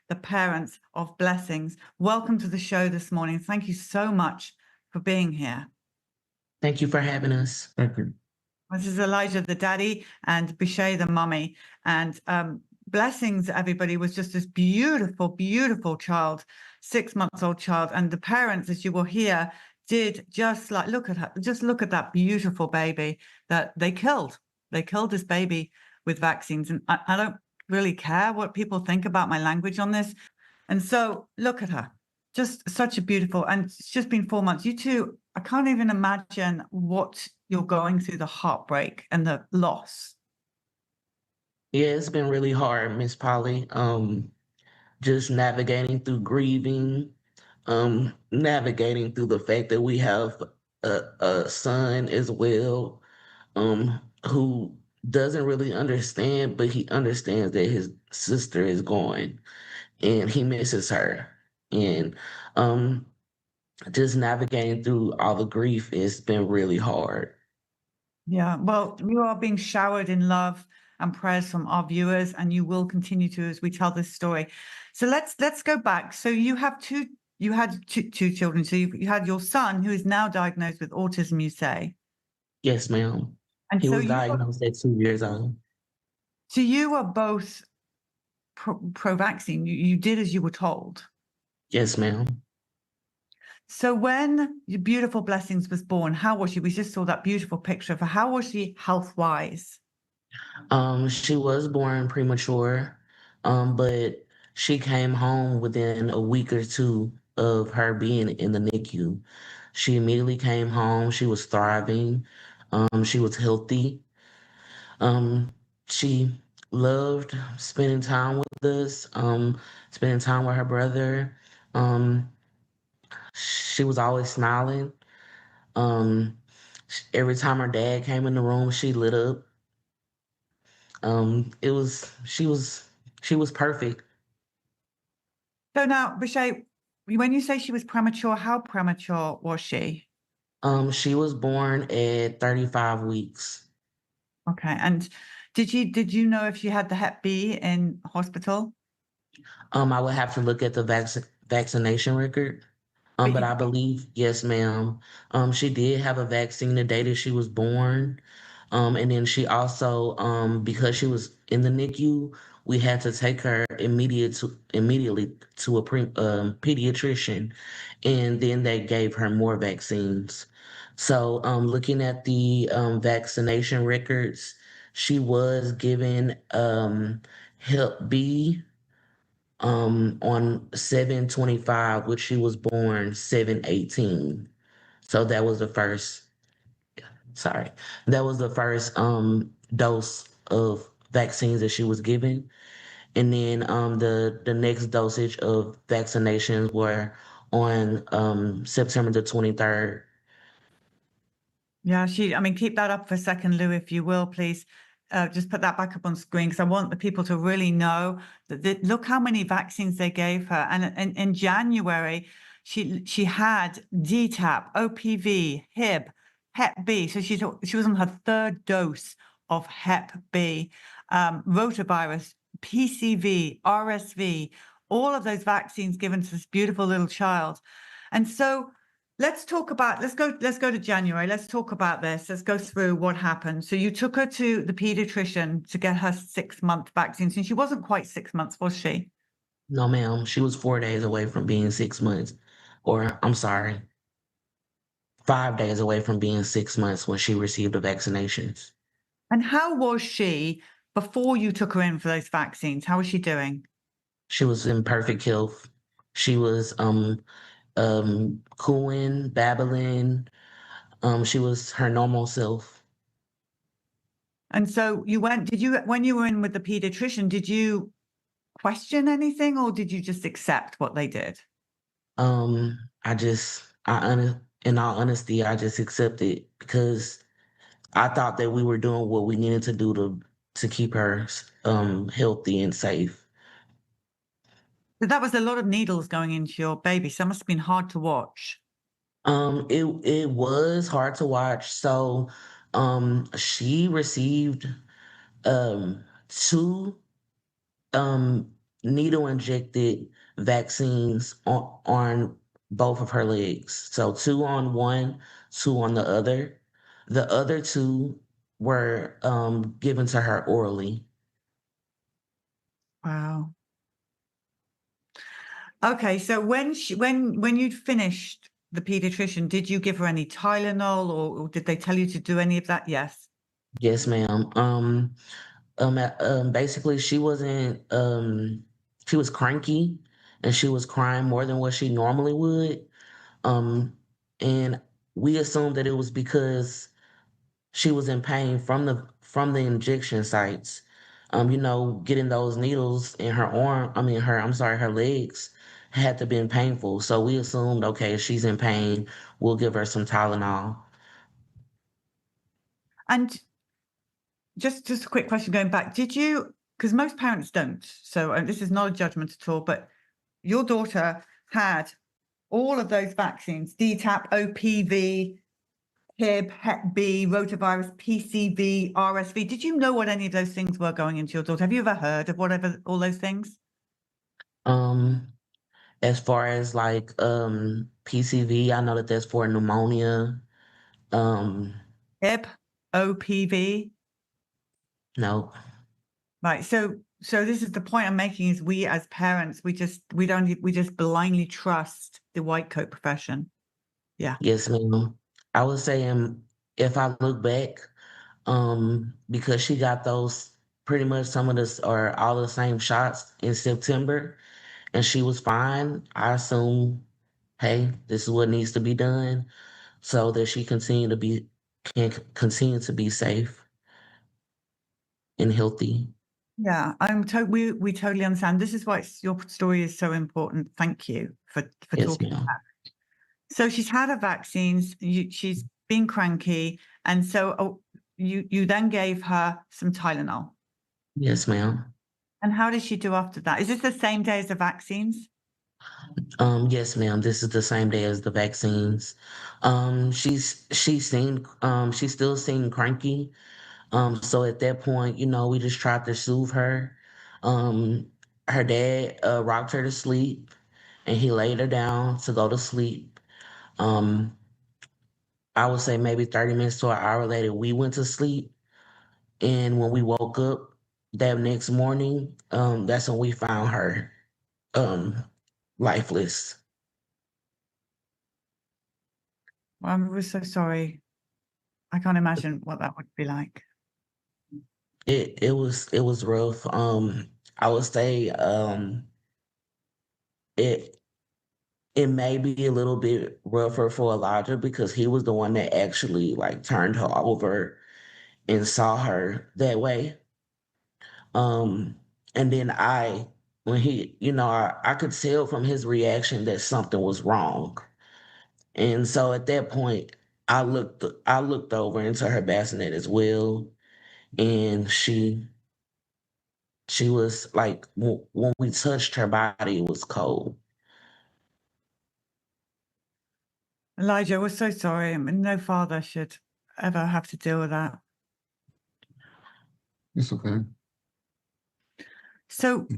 the parents of Blessings. Welcome to the show this morning. Thank you so much for being here. Thank you for having us. Thank you. This is Elijah, the daddy, and Bishay, the mummy. And Blessings, everybody, was just this beautiful, beautiful child, 6-month-old child. And the parents, as you will hear, did just like, look at her, just look at that beautiful baby that they killed. They killed this baby with vaccines. And I don't really care what people think about my language on this. And so look at her, just such a beautiful, and it's just been 4 months. You two, I can't even imagine what you're going through, the heartbreak and the loss. Yeah, it's been really hard, Miss Polly. Just navigating through grieving, navigating through the fact that we have a son as well, who doesn't really understand, but he understands that his sister is gone and he misses her. And just navigating through all the grief, it's been really hard. Yeah, well, you are being showered in love and prayers from our viewers, and you will continue to as we tell this story. So let's go back. So you had two children. So you had your son, who is now diagnosed with autism, you say. Yes, ma'am. And He so was diagnosed at 2 years old. so you were both pro-vaccine. You did as you were told. Yes, ma'am. So when your beautiful Blessings was born, how was she? We just saw that beautiful picture of her. How was she health-wise? She was born premature, but she came home within a week or two of her being in the NICU. She immediately came home. She was thriving. She was healthy. Um, she loved spending time with us, spending time with her brother. Um, she was always smiling. Um, every time her dad came in the room, she lit up. It was she was perfect. So now, Bishay, when you say she was premature, how premature was she? She was born at 35 weeks. Okay. And did you know if she had the Hep B in hospital? I would have to look at the vaccination record. But But you, I believe, yes, ma'am. She did have a vaccine the day that she was born. And then she also, because she was in the NICU, we had to take her immediately to a pediatrician, and then they gave her more vaccines. So, looking at the vaccination records, she was given Hep B on 7/25, which she was born 7/18. So sorry, that was the first dose of vaccines that she was given. And then the next dosage of vaccinations were on September the 23rd. yeah, I mean, keep that up for a second, Lou, if you will, please. Just put that back up on screen because I want the people to really know that look how many vaccines they gave her. And in January, she had DTaP, OPV, HIB, Hep B. So she was on her third dose of Hep B, rotavirus, PCV, RSV, all of those vaccines given to this beautiful little child. And so let's go to January. Let's talk about this. Let's go through what happened. So you took her to the pediatrician to get her 6-month vaccines, and she wasn't quite 6 months, was she? No, ma'am, she was 4 days away from being 6 months. Or, I'm sorry, 5 days away from being 6 months when she received the vaccinations. And how was she before you took her in for those vaccines? How was she doing? She was in perfect health. She was cooing, babbling. She was her normal self. And so when you were in with the pediatrician, did you question anything or did you just accept what they did? In all honesty, I just accepted because I thought that we were doing what we needed to do to keep her healthy and safe. So that was a lot of needles going into your baby. So it must have been hard to watch. It was hard to watch. So, she received two um needle injected vaccines on both of her legs. So two on one, two on the other. The other two were given to her orally. Wow. Okay, so when you'd finished the pediatrician, did you give her any Tylenol or did they tell you to do any of that? Yes. Yes, ma'am. Basically, she was cranky and she was crying more than what she normally would. Um, and we assumed that it was because she was in pain from the injection sites. Getting those needles in her arm, I'm sorry, her legs had to been painful. So we assumed, okay, if she's in pain, we'll give her some Tylenol. And just a quick question going back, did you, because most parents don't, so this is not a judgment at all, but your daughter had all of those vaccines, DTaP, OPV, Hib, Hep B, rotavirus, PCV, RSV. Did you know what any of those things were going into your daughter? Have you ever heard of whatever all those things? Um, as far as like PCV, I know that that's for pneumonia. Um, Hib, OPV. no, Right. So this is the point I'm making is we as parents, we just blindly trust the white coat profession. Yeah. yes, ma'am. I would say, if I look back, because she got those pretty much some of this or all the same shots in September, and she was fine. I assume, hey, this is what needs to be done so that she can continue to be safe and healthy. Yeah, we totally understand. This is why your story is so important. Thank you for Yes, talking. ma'am. So she's had her vaccines. She's been cranky, and so you then gave her some Tylenol. Yes, ma'am. And how did she do after that? Is this the same day as the vaccines? Yes, ma'am. This is the same day as the vaccines. She's still seemed cranky. So at that point, we just tried to soothe her. Um, Her dad rocked her to sleep, and he laid her down to go to sleep. Um, I would say maybe 30 minutes to an hour later, we went to sleep. And when we woke up that next morning, that's when we found her um, lifeless. Well, I'm so sorry. I can't imagine what that would be like. It was rough. I would say it it may be a little bit rougher for Elijah because he was the one that actually like turned her over and saw her that way. Um, and then when I could tell from his reaction that something was wrong. And so at that point, I looked over into her bassinet as well, and she was like when we touched her body, it was cold. Elijah, we're so sorry. I mean, no father should ever have to deal with that. It's okay. So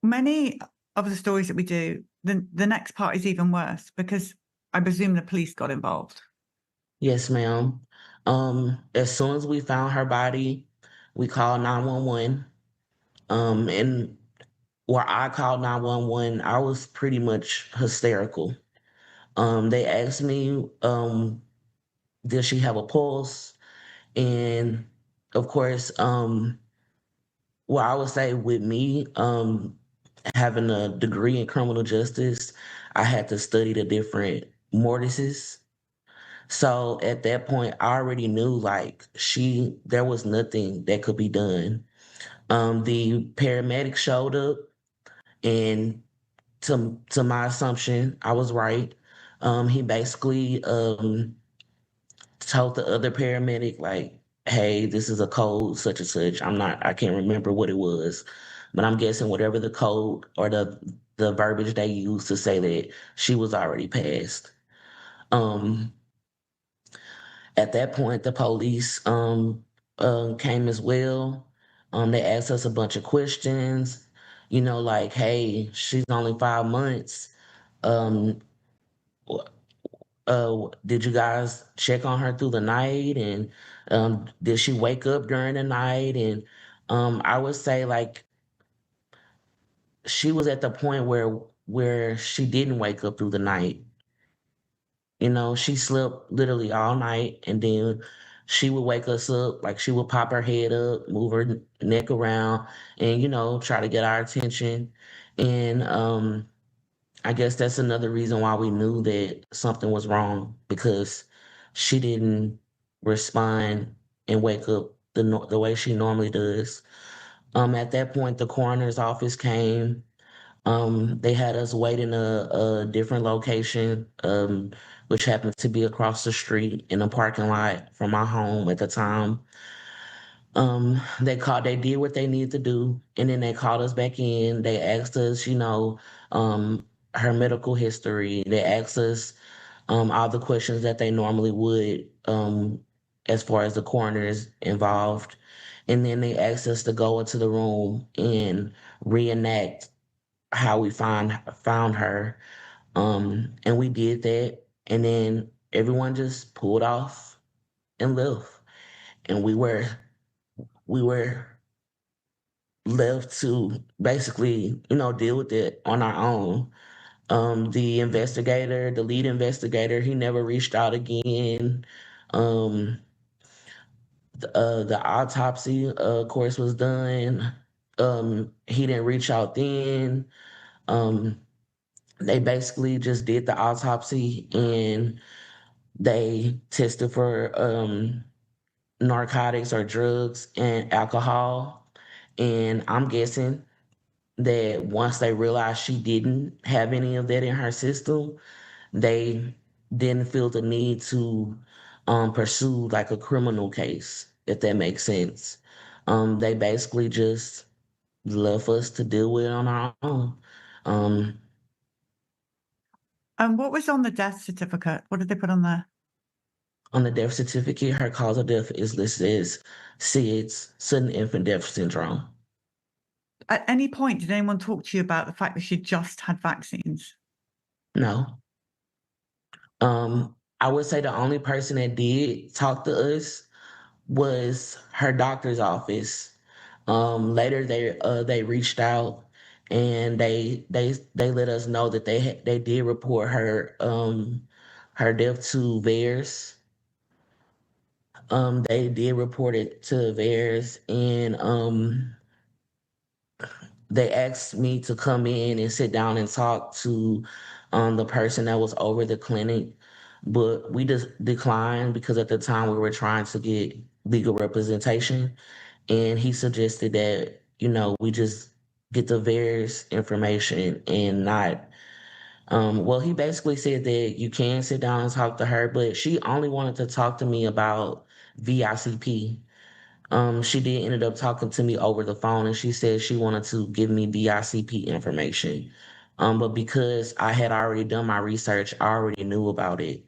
many of the stories that we do, the next part is even worse because I presume the police got involved. Yes, ma'am. As soon as we found her body, we called 911. And where I called 911, I was pretty much hysterical. They asked me, did she have a pulse? And of course, well, I would say with me, having a degree in criminal justice, I had to study the different mortises. So at that point, I already knew like there was nothing that could be done. The paramedic showed up, and to my assumption, I was right. He basically told the other paramedic like, "Hey, this is a code such and such." I can't remember what it was, but I'm guessing whatever the code or the verbiage they used to say that she was already passed. Um, at that point, the police came as well. They asked us a bunch of questions. like, hey, she's only 5 months. Um, did you guys check on her through the night? And did she wake up during the night? And I would say like she was at the point where she didn't wake up through the night. She slept literally all night, and then she would wake us up, like she would pop her head up, move her neck around, and try to get our attention. And I guess that's another reason why we knew that something was wrong, because she didn't respond and wake up the way she normally does. At that point, the coroner's office came. They had us wait in a different location, which happened to be across the street in a parking lot from my home at the time. They did what they needed to do, and then they called us back in. They asked us, um, her medical history. They asked us, all the questions that they normally would, as far as the coroner is involved. And then they asked us to go into the room and reenact how we found her. And we did that, and then everyone just pulled off and left. And we were left to basically, deal with it on our own. The lead investigator, he never reached out again. Um, the autopsy, of course, was done. He didn't reach out then. Um, they basically just did the autopsy, and they tested for narcotics or drugs and alcohol. And I'm guessing that once they realized she didn't have any of that in her system, they didn't feel the need to pursue like a criminal case, if that makes sense. They basically just left us to deal with it on our own. Um, And what was on the death certificate? What did they put on there? on the death certificate, her cause of death is listed as SIDS, sudden infant death syndrome. At any point, did anyone talk to you about the fact that she just had vaccines? No. I would say the only person that did talk to us was her doctor's office. Later, they reached out, and they let us know that they did report her death to VAERS. They did report it to VAERS, and they asked me to come in and sit down and talk to the person that was over the clinic, but we just declined because at the time we were trying to get legal representation, and he suggested that we just get the various information and not. Well, he basically said that you can sit down and talk to her, but she only wanted to talk to me about VICP. She did ended up talking to me over the phone, and she said she wanted to give me BICP information. But because I had already done my research, I already knew about it.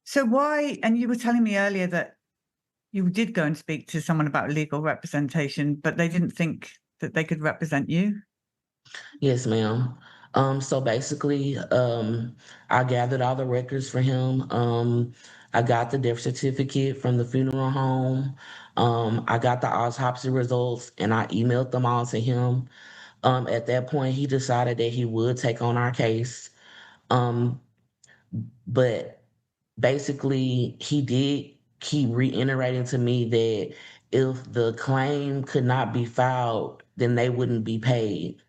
So why, and you were telling me earlier that you did go and speak to someone about legal representation, but they didn't think that they could represent you? Yes, ma'am. So basically, I gathered all the records for him. I got the death certificate from the funeral home. I got the autopsy results, and I emailed them all to him. At that point, he decided that he would take on our case. Um, but basically, he did keep reiterating to me that if the claim could not be filed, then they wouldn't be paid.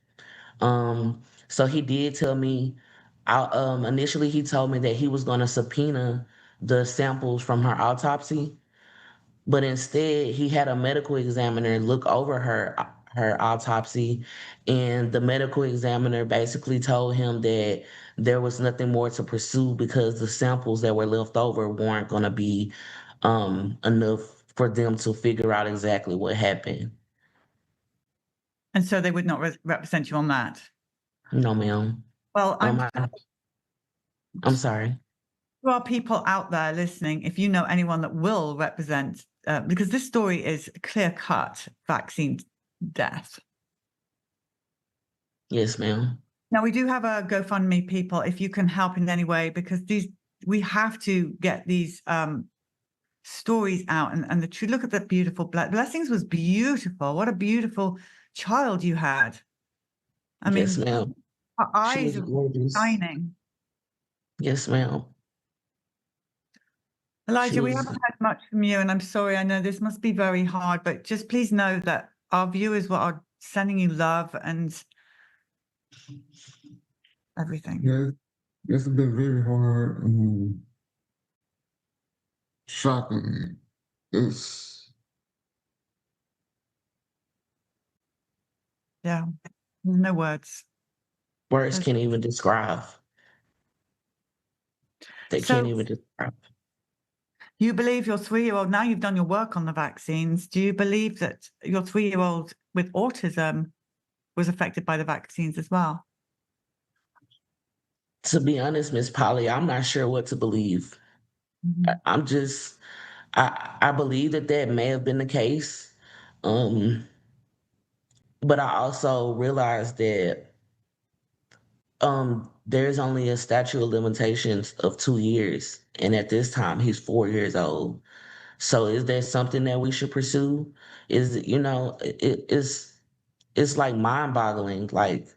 So he did tell me, initially he told me that he was going to subpoena the samples from her autopsy, but instead he had a medical examiner look over her autopsy, and the medical examiner basically told him that there was nothing more to pursue because the samples that were left over weren't going to be enough for them to figure out exactly what happened. And so they would not represent you on that? No, ma'am. Well, Um, I, I'm sorry. there are people out there listening, if you know anyone that will represent, because this story is clear cut vaccine death. Yes, ma'am. Now, we do have a GoFundMe, people, if you can help in any way, because we have to get these stories out and the truth. Look at that beautiful Blessings was beautiful. What a beautiful child you had. I Yes, mean, ma'am. her She eyes was are gorgeous. shining. Yes, ma'am. She Elijah, we was. haven't had much from you, and I'm sorry. I know this must be very hard, but just please know that our viewers are sending you love and everything. Yeah, it's been very hard. Shocking. It's Yeah, no words. Words There's- can't even describe. They can't So even describe. you believe your 3-year-old, now you've done your work on the vaccines, do you believe that your 3-year-old with autism was affected by the vaccines as well? To be honest, Miss Polly, I'm not sure what to believe. Mhm. I'm just I believe that that may have been the case. Um, but I also realized that there's only a statute of limitations of 2 years. And at this time he's 4 years old. So is there something that we should pursue? Is it's like mind boggling. Like,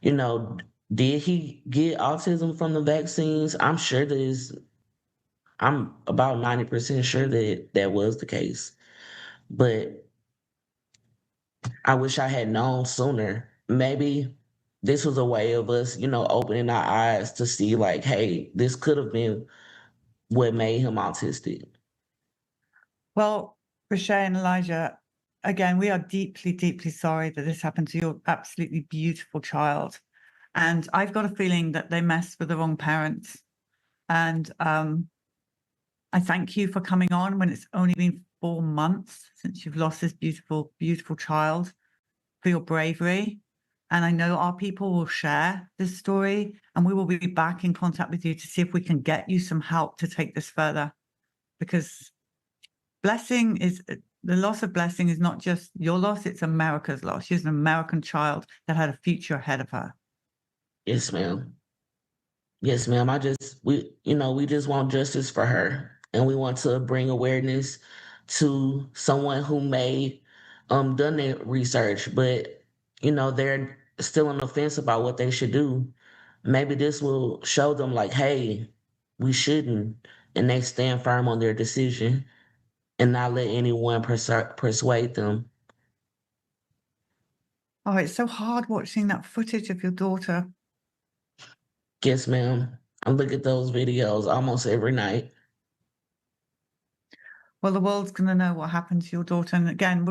you know, did he get autism from the vaccines? I'm about 90% sure that that was the case. But I wish I had known sooner. Maybe this was a way of us, opening our eyes to see, like, hey, this could have been what made him autistic. Well, Rashay and Elijah, again, we are deeply, deeply sorry that this happened to your absolutely beautiful child. And I've got a feeling that they messed with the wrong parents. And I thank you for coming on when it's only been 4 months since you've lost this beautiful, beautiful child, for your bravery. And I know our people will share this story, and we will be back in contact with you to see if we can get you some help to take this further. Because the loss of Blessing is not just your loss, it's America's loss. She's an American child that had a future ahead of her. Yes, ma'am. Yes, ma'am. We just want justice for her. And we want to bring awareness to someone who may done their research, but they're still on the fence about what they should do. Maybe this will show them like, hey, we shouldn't, and they stand firm on their decision and not let anyone persuade them. Oh, it's so hard watching that footage of your daughter. Yes, ma'am. I look at those videos almost every night. Well, the world's going to know what happened to your daughter. And again,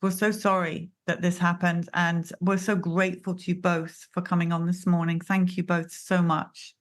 we're so sorry that this happened. And we're so grateful to you both for coming on this morning. Thank you both so much.